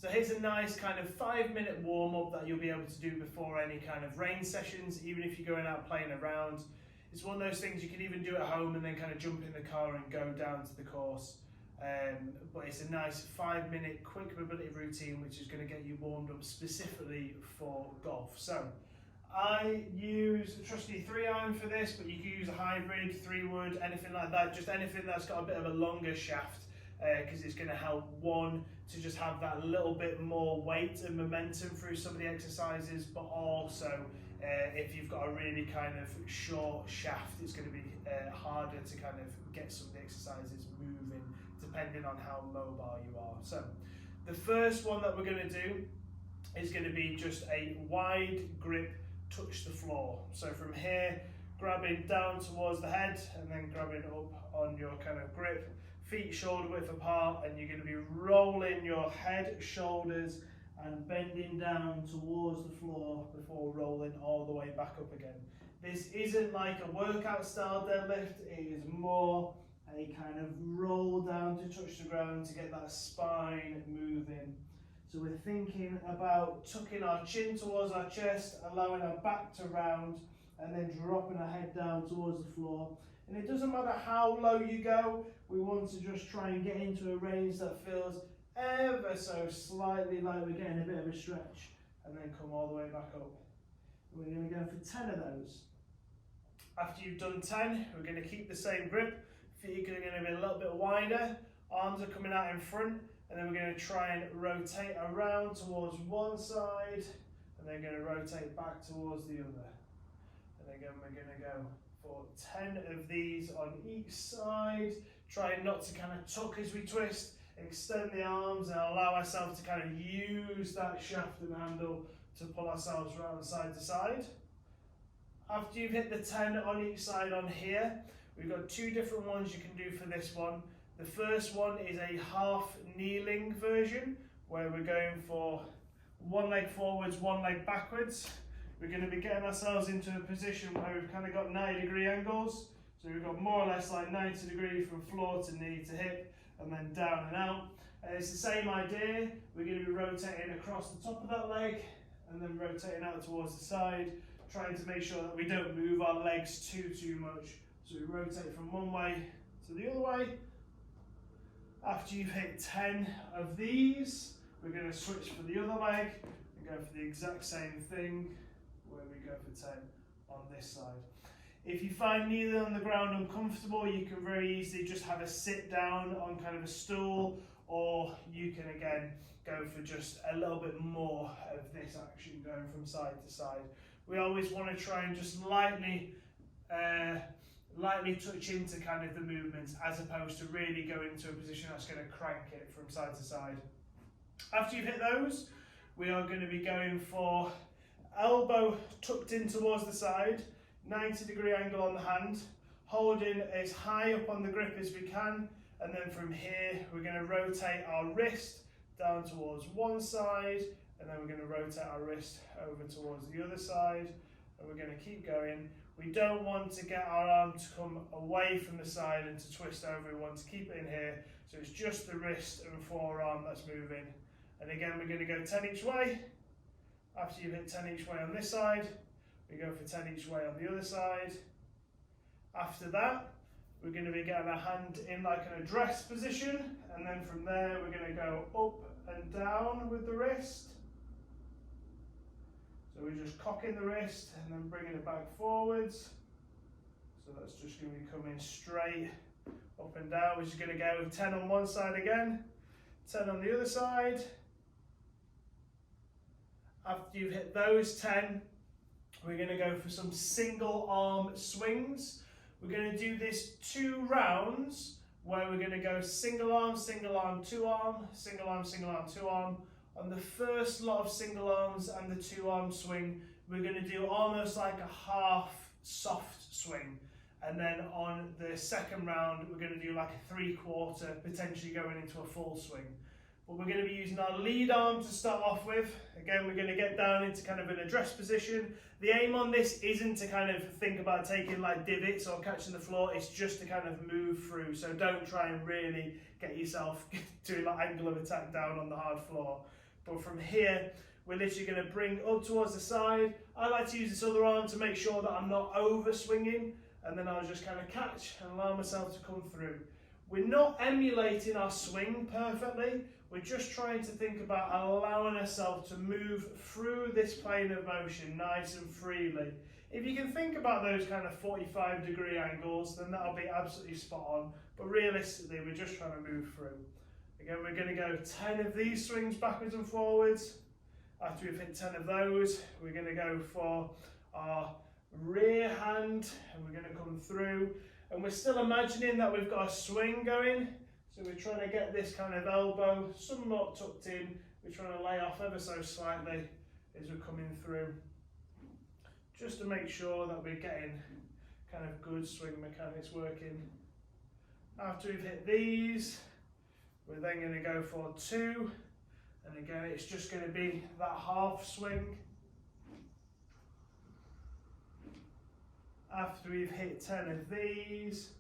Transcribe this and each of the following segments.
So here's a nice kind of 5-minute warm-up that you'll be able to do before any kind of range sessions, even if you're going out playing around. It's one of those things you can even do at home and then kind of jump in the car and go down to the course. But it's a nice 5-minute quick mobility routine which is going to get you warmed up specifically for golf. So I use a trusty 3-iron for this, but you can use a hybrid, 3-wood, anything like that, just anything that's got a bit of a longer shaft, because it's going to help, one, to just have that little bit more weight and momentum through some of the exercises, but also if you've got a really kind of short shaft, it's going to be harder to kind of get some of the exercises moving depending on how mobile you are. So the first one that we're going to do is going to be just a wide grip, touch the floor. So from here, grabbing down towards the head and then grabbing up on your kind of grip, feet shoulder width apart, and you're going to be rolling your head, shoulders and bending down towards the floor before rolling all the way back up again. This isn't like a workout style deadlift, it is more a kind of roll down to touch the ground to get that spine moving. So we're thinking about tucking our chin towards our chest, allowing our back to round, and then dropping our head down towards the floor. And it doesn't matter how low you go, we want to just try and get into a range that feels ever so slightly like we're getting a bit of a stretch, and then come all the way back up. We're going to go for 10 of those. After you've done 10, we're going to keep the same grip. Feet are going to be a little bit wider, arms are coming out in front, and then we're going to try and rotate around towards one side, and then going to rotate back towards the other. And again, we're going to go for 10 of these on each side. Try not to kind of tuck as we twist, extend the arms and allow ourselves to kind of use that shaft and handle to pull ourselves around side to side. After you've hit the 10 on each side on here, we've got 2 different ones you can do for this one. The first one is a half kneeling version where we're going for one leg forwards, one leg backwards. We're going to be getting ourselves into a position where we've kind of got 90-degree angles. So we've got more or less like 90 degrees from floor to knee to hip, and then down and out. It's the same idea. We're going to be rotating across the top of that leg and then rotating out towards the side, trying to make sure that we don't move our legs too much. So we rotate from one way to the other way. After you've hit 10 of these, we're going to switch for the other leg and go for the exact same thing where we go for 10 on this side. If you find kneeling on the ground uncomfortable, you can very easily just have a sit down on kind of a stool, or you can again go for just a little bit more of this action going from side to side. We always want to try and just lightly touch into kind of the movements as opposed to really go into a position that's going to crank it from side to side. After you've hit those, we are going to be going for elbow tucked in towards the side, 90-degree angle on the hand, holding as high up on the grip as we can, and then from here we're going to rotate our wrist down towards one side, and then we're going to rotate our wrist over towards the other side, and we're going to keep going. We don't want to get our arm to come away from the side and to twist over. We want to keep it in here, so it's just the wrist and forearm that's moving. And again, we're going to go 10 each way. After you've hit 10 each way on this side, we go for 10 each way on the other side. After that, we're going to be getting our hand in like an address position, and then from there we're going to go up and down with the wrist. So we're just cocking the wrist and then bringing it back forwards. So that's just going to be coming straight up and down. We're just going to go 10 on one side again, 10 on the other side. After you've hit those 10, we're going to go for some single arm swings. We're going to do this 2 rounds where we're going to go single arm, 2 arm, single arm, 2 arm. On the first lot of single arms and the 2 arm swing, we're going to do almost like a half soft swing. And then on the second round, we're going to do like a 3/4, potentially going into a full swing. But we're going to be using our lead arm to start off with. Again, we're going to get down into kind of an address position. The aim on this isn't to kind of think about taking like divots or catching the floor, it's just to kind of move through. So don't try and really get yourself doing like angle of attack down on the hard floor. But from here, we're literally going to bring up towards the side. I like to use this other arm to make sure that I'm not over swinging, and then I'll just kind of catch and allow myself to come through. We're not emulating our swing perfectly, we're just trying to think about allowing ourselves to move through this plane of motion nice and freely. If you can think about those kind of 45-degree angles, then that'll be absolutely spot on. But realistically, we're just trying to move through. Again, we're going to go 10 of these swings backwards and forwards. After we've hit 10 of those, we're going to go for our rear hand, and we're going to come through. And we're still imagining that we've got a swing going. So we're trying to get this kind of elbow somewhat tucked in. We're trying to lay off ever so slightly as we're coming through, just to make sure that we're getting kind of good swing mechanics working. After we've hit these, we're then going to go for 2. And again, it's just going to be that half swing. After we've hit 10 of these,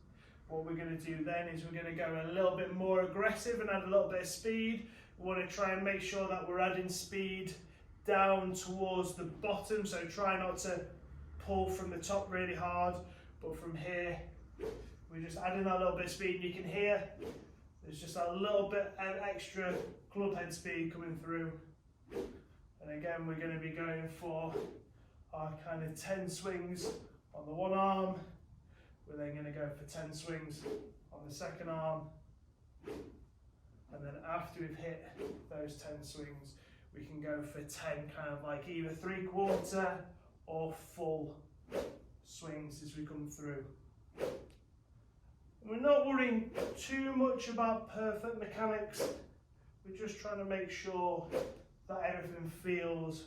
what we're going to do then is we're going to go a little bit more aggressive and add a little bit of speed. We want to try and make sure that we're adding speed down towards the bottom, so try not to pull from the top really hard, but from here we're just adding that little bit of speed. You can hear there's just a little bit of extra club head speed coming through. And again, we're going to be going for our kind of 10 swings on the one arm. We're then going to go for 10 swings on the second arm. And then after we've hit those 10 swings, we can go for 10 kind of like either 3/4 or full swings as we come through. We're not worrying too much about perfect mechanics. We're just trying to make sure that everything feels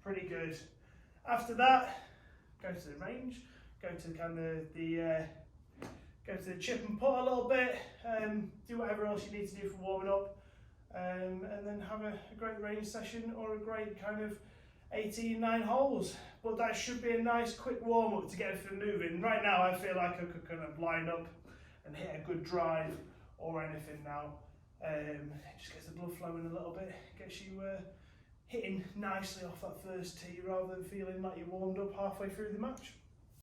pretty good. After that, go to the range, go to kind of go to the chip and putt a little bit, do whatever else you need to do for warming up, and then have a great range session or a great kind of 18-9 holes. But that should be a nice quick warm up to get everything moving. Right now I feel like I could kind of line up and hit a good drive or anything now. It just gets the blood flowing a little bit, gets you hitting nicely off that first tee rather than feeling like you warmed up halfway through the match.